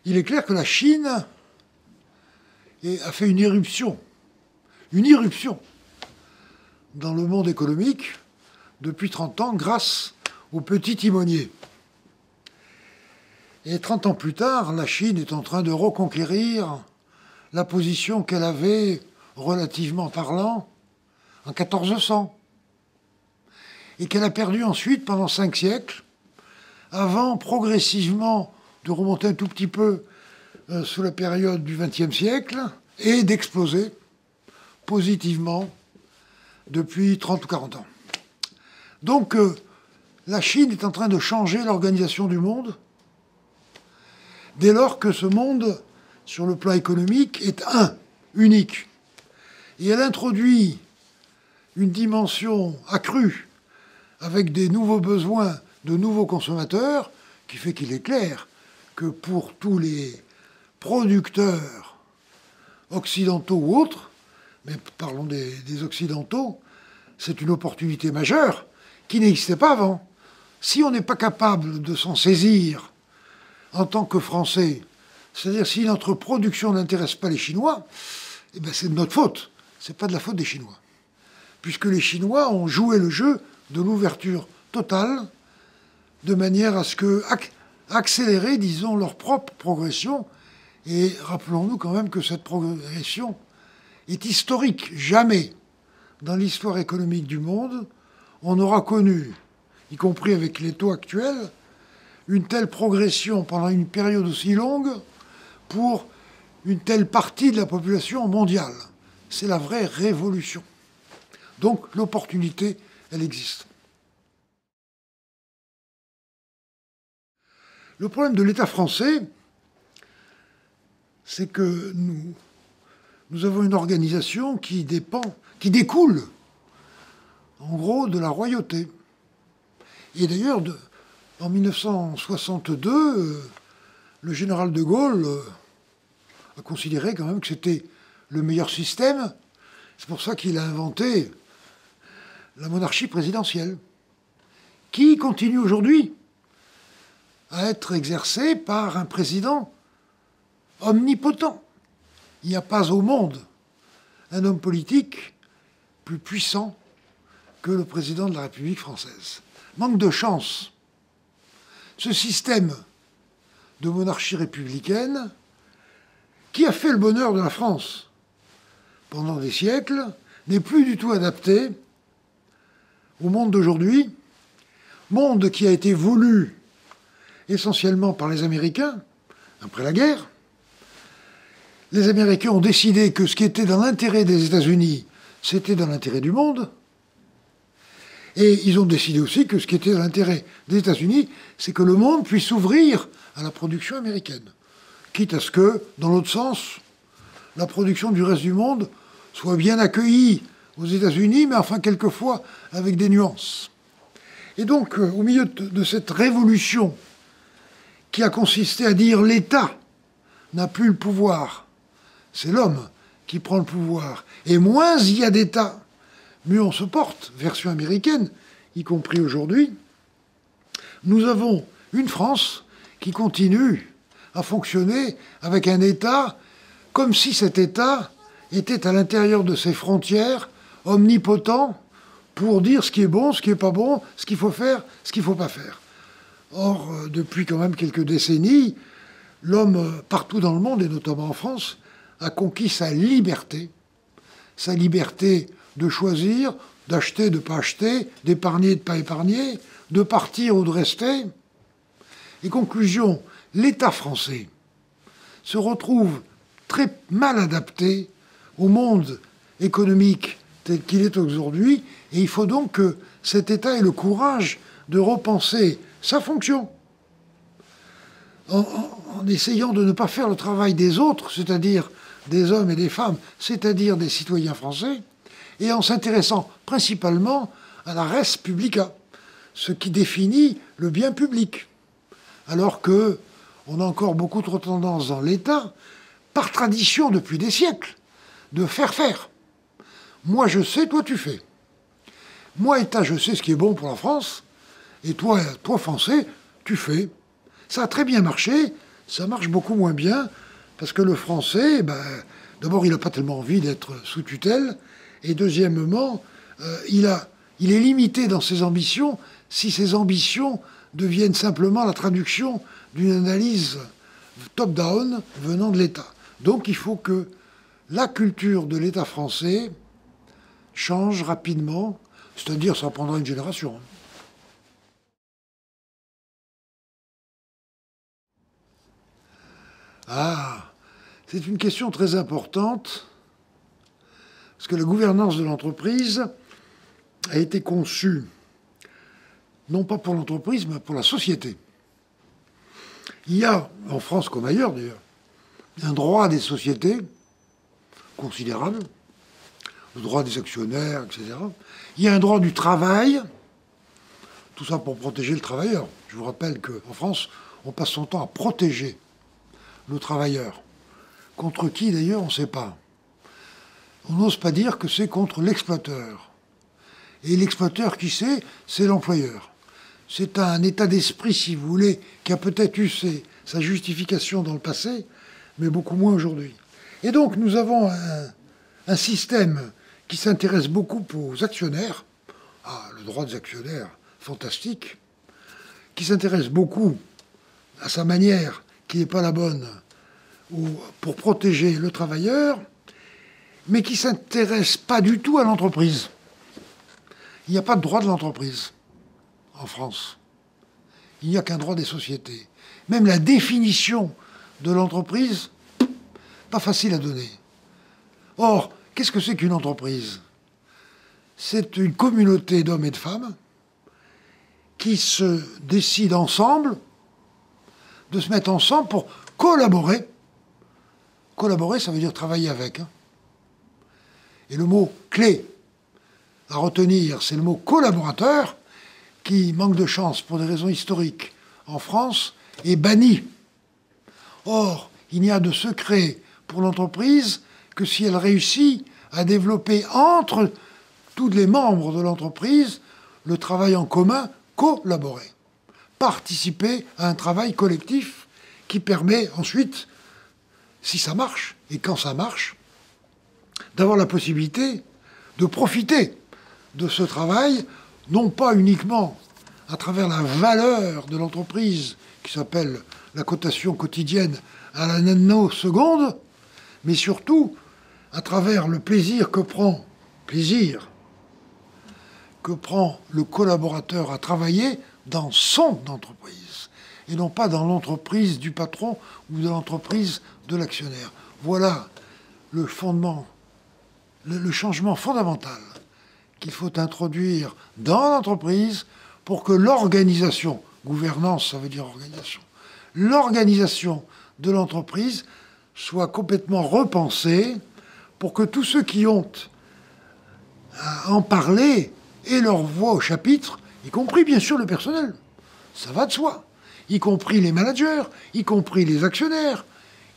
il est clair que la Chine a fait une irruption dans le monde économique depuis 30 ans grâce au petit timonier. Et 30 ans plus tard, la Chine est en train de reconquérir la position qu'elle avait, relativement parlant, en 1400. Et qu'elle a perdue ensuite pendant 5 siècles, avant progressivement de remonter un tout petit peu sous la période du XXe siècle et d'exploser positivement depuis 30 ou 40 ans. Donc, la Chine est en train de changer l'organisation du monde dès lors que ce monde, sur le plan économique, est unique. Et elle introduit une dimension accrue avec des nouveaux besoins de nouveaux consommateurs, qui fait qu'il est clair que pour tous les producteurs occidentaux ou autres, mais parlons des occidentaux, c'est une opportunité majeure qui n'existait pas avant. Si on n'est pas capable de s'en saisir en tant que Français, c'est-à-dire si notre production n'intéresse pas les Chinois, eh ben c'est de notre faute, c'est pas de la faute des Chinois. Puisque les Chinois ont joué le jeu de l'ouverture totale, de manière à ce que accélérer, disons, leur propre progression. Et rappelons-nous quand même que cette progression est historique. Jamais, dans l'histoire économique du monde, on aura connu, y compris avec les taux actuels, une telle progression pendant une période aussi longue pour une telle partie de la population mondiale. C'est la vraie révolution. Donc l'opportunité, elle existe. Le problème de l'État français, c'est que nous avons une organisation qui découle, en gros, de la royauté. Et d'ailleurs, en 1962, le général de Gaulle a considéré quand même que c'était le meilleur système. C'est pour ça qu'il a inventé la monarchie présidentielle, qui continue aujourd'hui à être exercée par un président omnipotent. Il n'y a pas au monde un homme politique plus puissant que le président de la République française. Manque de chance. Ce système de monarchie républicaine, qui a fait le bonheur de la France pendant des siècles, n'est plus du tout adapté au monde d'aujourd'hui, monde qui a été voulu essentiellement par les Américains, après la guerre. Les Américains ont décidé que ce qui était dans l'intérêt des États-Unis, c'était dans l'intérêt du monde. Et ils ont décidé aussi que ce qui était dans l'intérêt des États-Unis, c'est que le monde puisse s'ouvrir à la production américaine. Quitte à ce que, dans l'autre sens, la production du reste du monde soit bien accueillie aux États-Unis, mais enfin, quelquefois, avec des nuances. Et donc, au milieu de cette révolution qui a consisté à dire l'État n'a plus le pouvoir, c'est l'homme qui prend le pouvoir, et moins il y a d'État, mieux on se porte, version américaine, y compris aujourd'hui, nous avons une France qui continue à fonctionner avec un État comme si cet État était à l'intérieur de ses frontières, omnipotent, pour dire ce qui est bon, ce qui n'est pas bon, ce qu'il faut faire, ce qu'il ne faut pas faire. Or, depuis quand même quelques décennies, l'homme, partout dans le monde, et notamment en France, a conquis sa liberté de choisir, d'acheter, de ne pas acheter, d'épargner, de ne pas épargner, de partir ou de rester. Et conclusion, l'État français se retrouve très mal adapté au monde économique tel qu'il est aujourd'hui, et il faut donc que cet État ait le courage de repenser sa fonction, en essayant de ne pas faire le travail des autres, c'est-à-dire des hommes et des femmes, c'est-à-dire des citoyens français, et en s'intéressant principalement à la res publica, ce qui définit le bien public. Alors que on a encore beaucoup trop tendance dans l'État, par tradition depuis des siècles, de faire faire. Moi je sais, toi tu fais. Moi État, je sais ce qui est bon pour la France, et toi Français, tu fais. Ça a très bien marché, ça marche beaucoup moins bien, parce que le français, d'abord, il n'a pas tellement envie d'être sous tutelle, et deuxièmement, il est limité dans ses ambitions si ses ambitions deviennent simplement la traduction d'une analyse top-down venant de l'État. Donc il faut que la culture de l'État français change rapidement, c'est-à-dire ça prendra une génération. Ah, c'est une question très importante, parce que la gouvernance de l'entreprise a été conçue, non pas pour l'entreprise, mais pour la société. Il y a, en France comme ailleurs d'ailleurs, un droit des sociétés considérable, le droit des actionnaires, etc. Il y a un droit du travail, tout ça pour protéger le travailleur. Je vous rappelle qu'en France, on passe son temps à protéger le travailleur. Contre qui d'ailleurs, on ne sait pas. On n'ose pas dire que c'est contre l'exploiteur. Et l'exploiteur, qui c'est? C'est l'employeur. C'est un état d'esprit, si vous voulez, qui a peut-être eu sa justification dans le passé, mais beaucoup moins aujourd'hui. Et donc, nous avons un système qui s'intéresse beaucoup aux actionnaires, le droit des actionnaires, fantastique, qui s'intéresse beaucoup à sa manière, qui n'est pas la bonne, pour protéger le travailleur, mais qui ne s'intéresse pas du tout à l'entreprise. Il n'y a pas de droit de l'entreprise en France. Il n'y a qu'un droit des sociétés. Même la définition de l'entreprise, pas facile à donner. Or, qu'est-ce que c'est qu'une entreprise? C'est une communauté d'hommes et de femmes qui se décident ensemble de se mettre ensemble pour collaborer. Collaborer, ça veut dire travailler avec. Et le mot clé à retenir, c'est le mot collaborateur, qui manque de chance pour des raisons historiques en France, est banni. Or, il n'y a de secret pour l'entreprise que si elle réussit à développer entre tous les membres de l'entreprise le travail en commun, collaborer, participer à un travail collectif qui permet ensuite, si ça marche, et quand ça marche, d'avoir la possibilité de profiter de ce travail, non pas uniquement à travers la valeur de l'entreprise, qui s'appelle la cotation quotidienne à la nanoseconde, mais surtout à travers le plaisir que prend le collaborateur à travailler dans son entreprise, et non pas dans l'entreprise du patron ou de l'entreprise de l'actionnaire. Voilà le fondement, le changement fondamental qu'il faut introduire dans l'entreprise pour que l'organisation, gouvernance ça veut dire organisation, l'organisation de l'entreprise soit complètement repensée pour que tous ceux qui ont à en parler aient leur voix au chapitre, y compris bien sûr le personnel, ça va de soi, y compris les managers, y compris les actionnaires,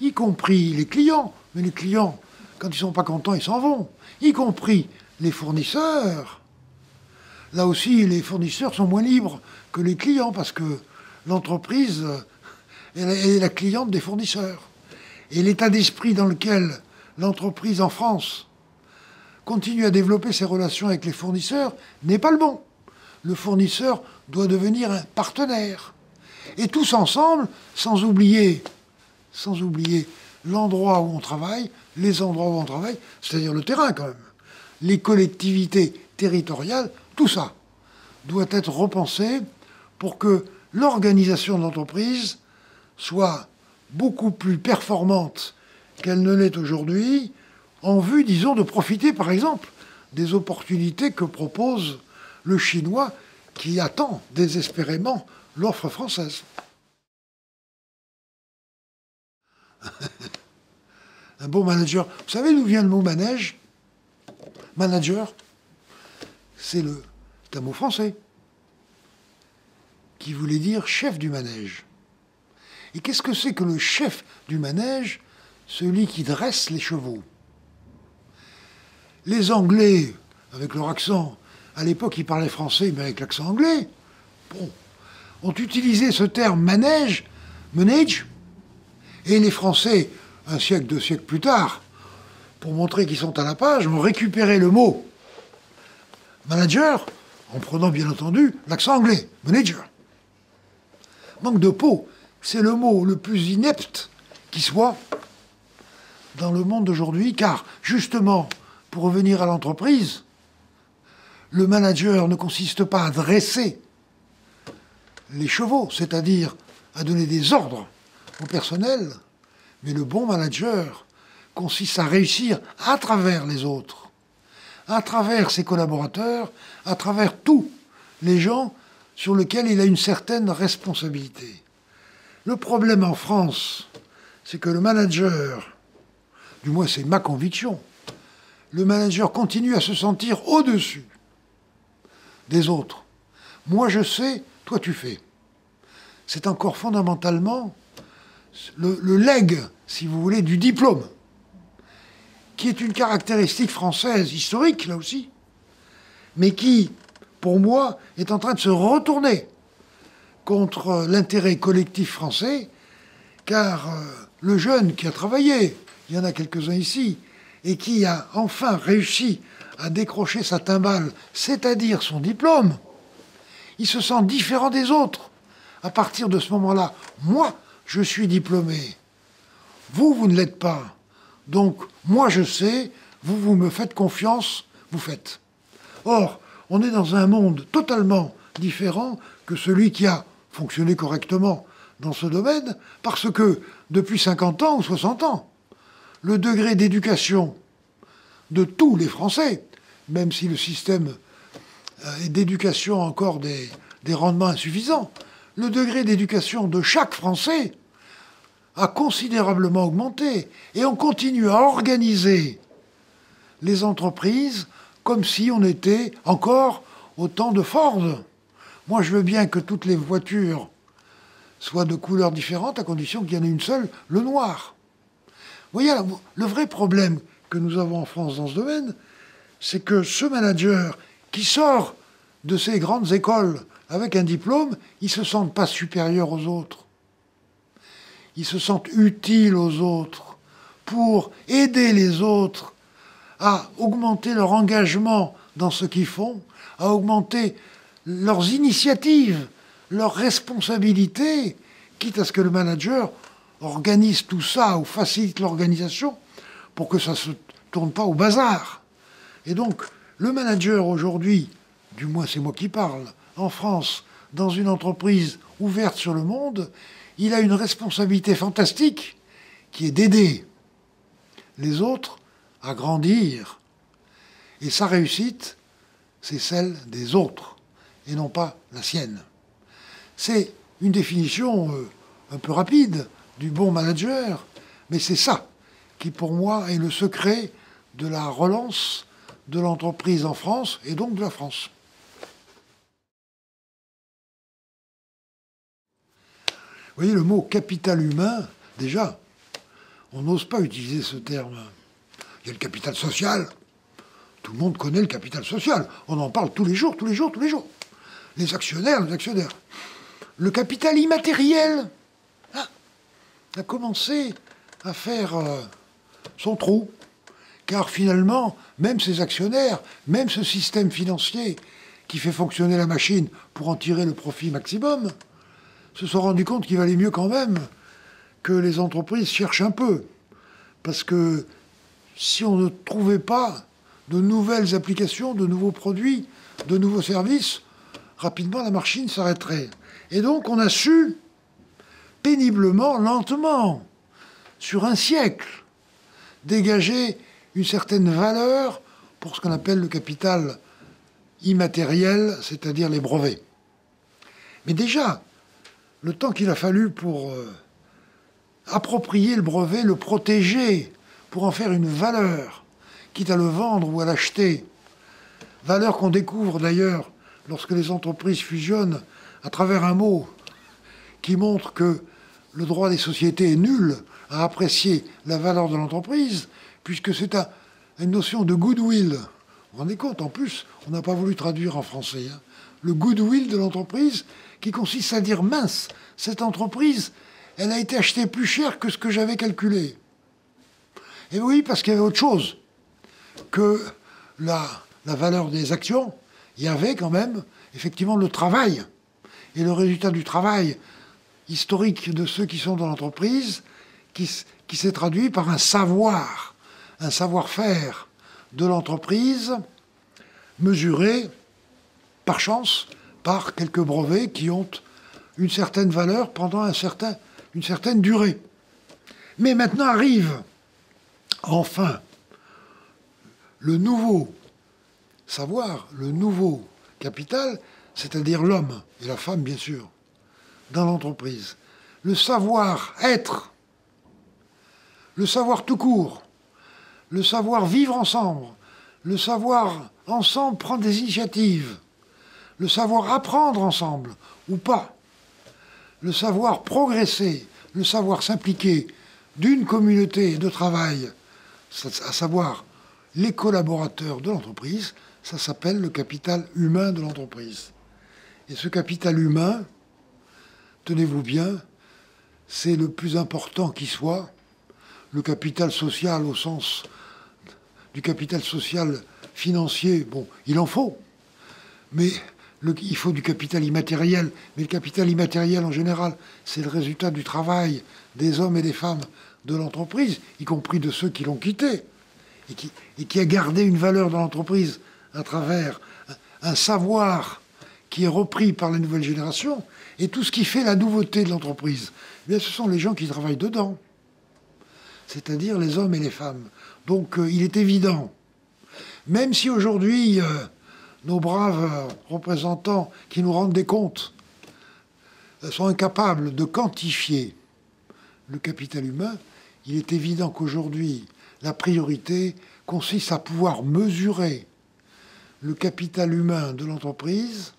y compris les clients, mais les clients, quand ils ne sont pas contents, ils s'en vont, y compris les fournisseurs. Là aussi, les fournisseurs sont moins libres que les clients, parce que l'entreprise est la cliente des fournisseurs. Et l'état d'esprit dans lequel l'entreprise en France continue à développer ses relations avec les fournisseurs n'est pas le bon. Le fournisseur doit devenir un partenaire. Et tous ensemble, sans oublier l'endroit où on travaille, les endroits où on travaille, c'est-à-dire le terrain quand même, les collectivités territoriales, tout ça doit être repensé pour que l'organisation de l'entreprise soit beaucoup plus performante qu'elle ne l'est aujourd'hui, en vue, disons, de profiter, par exemple, des opportunités que propose le Chinois qui attend désespérément l'offre française. Un bon manager. Vous savez d'où vient le mot manège? Manager, c'est un mot français qui voulait dire chef du manège. Et qu'est-ce que c'est que le chef du manège? Celui qui dresse les chevaux. Les Anglais, avec leur accent, à l'époque ils parlaient français, mais avec l'accent anglais, ont utilisé ce terme manège, manage, Et les Français, un siècle, 2 siècles plus tard, pour montrer qu'ils sont à la page, ont récupéré le mot manager, en prenant bien entendu l'accent anglais, manager. Manque de peau, c'est le mot le plus inepte qui soit dans le monde d'aujourd'hui, car justement, pour revenir à l'entreprise, le manager ne consiste pas à dresser les chevaux, c'est-à-dire à donner des ordres au personnel, mais le bon manager consiste à réussir à travers les autres, à travers ses collaborateurs, à travers tous les gens sur lesquels il a une certaine responsabilité. Le problème en France, c'est que le manager, du moins c'est ma conviction, le manager continue à se sentir au-dessus des autres. Moi je sais, toi tu fais. C'est encore fondamentalement le legs, si vous voulez, du diplôme, qui est une caractéristique française, historique là aussi, mais qui, pour moi, est en train de se retourner contre l'intérêt collectif français, car le jeune qui a travaillé, il y en a quelques-uns ici, et qui a enfin réussi à décrocher sa timbale, c'est-à-dire son diplôme, il se sent différent des autres. À partir de ce moment-là, moi, je suis diplômé. Vous, vous ne l'êtes pas. Donc, moi, je sais, vous me faites confiance, vous faites. Or, on est dans un monde totalement différent que celui qui a fonctionné correctement dans ce domaine, parce que depuis 50 ans ou 60 ans, le degré d'éducation de tous les Français, même si le système d'éducation a encore des rendements insuffisants, le degré d'éducation de chaque Français a considérablement augmenté. Et on continue à organiser les entreprises comme si on était encore au temps de Ford. Moi, je veux bien que toutes les voitures soient de couleurs différentes, à condition qu'il y en ait une seule, le noir. Vous voyez, le vrai problème que nous avons en France dans ce domaine, c'est que ce manager qui sort de ces grandes écoles avec un diplôme, ils ne se sentent pas supérieurs aux autres. Ils se sentent utiles aux autres pour aider les autres à augmenter leur engagement dans ce qu'ils font, à augmenter leurs initiatives, leurs responsabilités, quitte à ce que le manager organise tout ça ou facilite l'organisation pour que ça ne se tourne pas au bazar. Et donc, le manager aujourd'hui, du moins c'est moi qui parle, en France, dans une entreprise ouverte sur le monde, il a une responsabilité fantastique qui est d'aider les autres à grandir. Et sa réussite, c'est celle des autres, et non pas la sienne. C'est une définition un peu rapide du bon manager, mais c'est ça qui, pour moi, est le secret de la relance de l'entreprise en France, et donc de la France. Vous voyez, le mot capital humain, déjà, on n'ose pas utiliser ce terme. Il y a le capital social. Tout le monde connaît le capital social. On en parle tous les jours, tous les jours, tous les jours. Les actionnaires, les actionnaires. Le capital immatériel a commencé à faire son trou. Car finalement, même ces actionnaires, même ce système financier qui fait fonctionner la machine pour en tirer le profit maximum, se sont rendus compte qu'il valait mieux quand même que les entreprises cherchent un peu. Parce que si on ne trouvait pas de nouvelles applications, de nouveaux produits, de nouveaux services, rapidement la machine s'arrêterait. Et donc on a su, péniblement, lentement, sur un siècle, dégager une certaine valeur pour ce qu'on appelle le capital immatériel, c'est-à-dire les brevets. Mais déjà, le temps qu'il a fallu pour approprier le brevet, le protéger, pour en faire une valeur, quitte à le vendre ou à l'acheter, valeur qu'on découvre d'ailleurs lorsque les entreprises fusionnent à travers un mot qui montre que le droit des sociétés est nul à apprécier la valeur de l'entreprise, puisque c'est une notion de goodwill. Vous vous rendez compte, en plus, on n'a pas voulu traduire en français. Le goodwill de l'entreprise, qui consiste à dire, mince, cette entreprise, elle a été achetée plus cher que ce que j'avais calculé. Et oui, parce qu'il y avait autre chose que la valeur des actions. Il y avait quand même, effectivement, le travail. Et le résultat du travail historique de ceux qui sont dans l'entreprise, qui s'est traduit par un savoir-faire de l'entreprise, mesuré, par chance, par quelques brevets qui ont une certaine valeur pendant une certaine durée. Mais maintenant arrive, enfin, le nouveau savoir, le nouveau capital, c'est-à-dire l'homme et la femme, bien sûr, dans l'entreprise. Le savoir-être, le savoir tout court, le savoir vivre ensemble, le savoir ensemble prendre des initiatives, le savoir apprendre ensemble ou pas, le savoir progresser, le savoir s'impliquer d'une communauté de travail, à savoir les collaborateurs de l'entreprise, ça s'appelle le capital humain de l'entreprise. Et ce capital humain, tenez-vous bien, c'est le plus important qui soit. Le capital social au sens du capital social financier, bon, il en faut. Mais il faut du capital immatériel. Mais le capital immatériel, en général, c'est le résultat du travail des hommes et des femmes de l'entreprise, y compris de ceux qui l'ont quitté, et qui a gardé une valeur dans l'entreprise à travers un savoir qui est repris par les nouvelles générations. Et tout ce qui fait la nouveauté de l'entreprise, eh bien, ce sont les gens qui travaillent dedans, c'est-à-dire les hommes et les femmes. Donc il est évident, même si aujourd'hui nos braves représentants qui nous rendent des comptes sont incapables de quantifier le capital humain, il est évident qu'aujourd'hui, la priorité consiste à pouvoir mesurer le capital humain de l'entreprise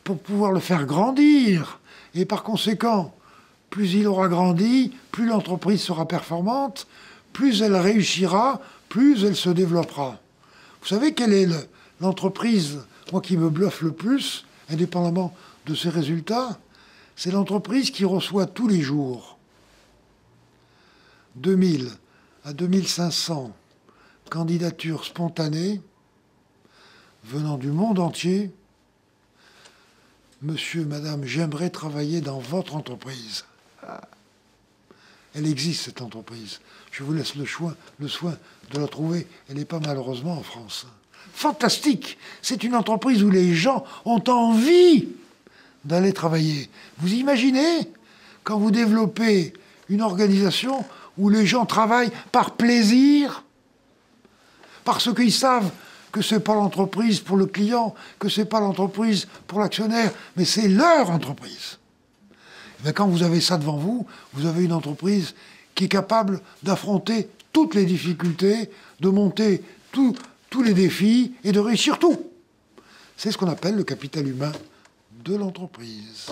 pour pouvoir le faire grandir. Et par conséquent, plus il aura grandi, plus l'entreprise sera performante, plus elle réussira, plus elle se développera. Vous savez quelle est l'entreprise, moi, qui me bluffe le plus, indépendamment de ses résultats? C'est l'entreprise qui reçoit tous les jours 2000 à 2500 candidatures spontanées venant du monde entier. Monsieur, madame, j'aimerais travailler dans votre entreprise. Elle existe, cette entreprise. Je vous laisse le soin de la trouver. Elle n'est pas malheureusement en France. Fantastique! C'est une entreprise où les gens ont envie d'aller travailler. Vous imaginez, quand vous développez une organisation où les gens travaillent par plaisir, parce qu'ils savent que ce n'est pas l'entreprise pour le client, que ce n'est pas l'entreprise pour l'actionnaire, mais c'est leur entreprise. Mais quand vous avez ça devant vous, vous avez une entreprise qui est capable d'affronter toutes les difficultés, de monter tous les défis et de réussir tout. C'est ce qu'on appelle le capital humain de l'entreprise.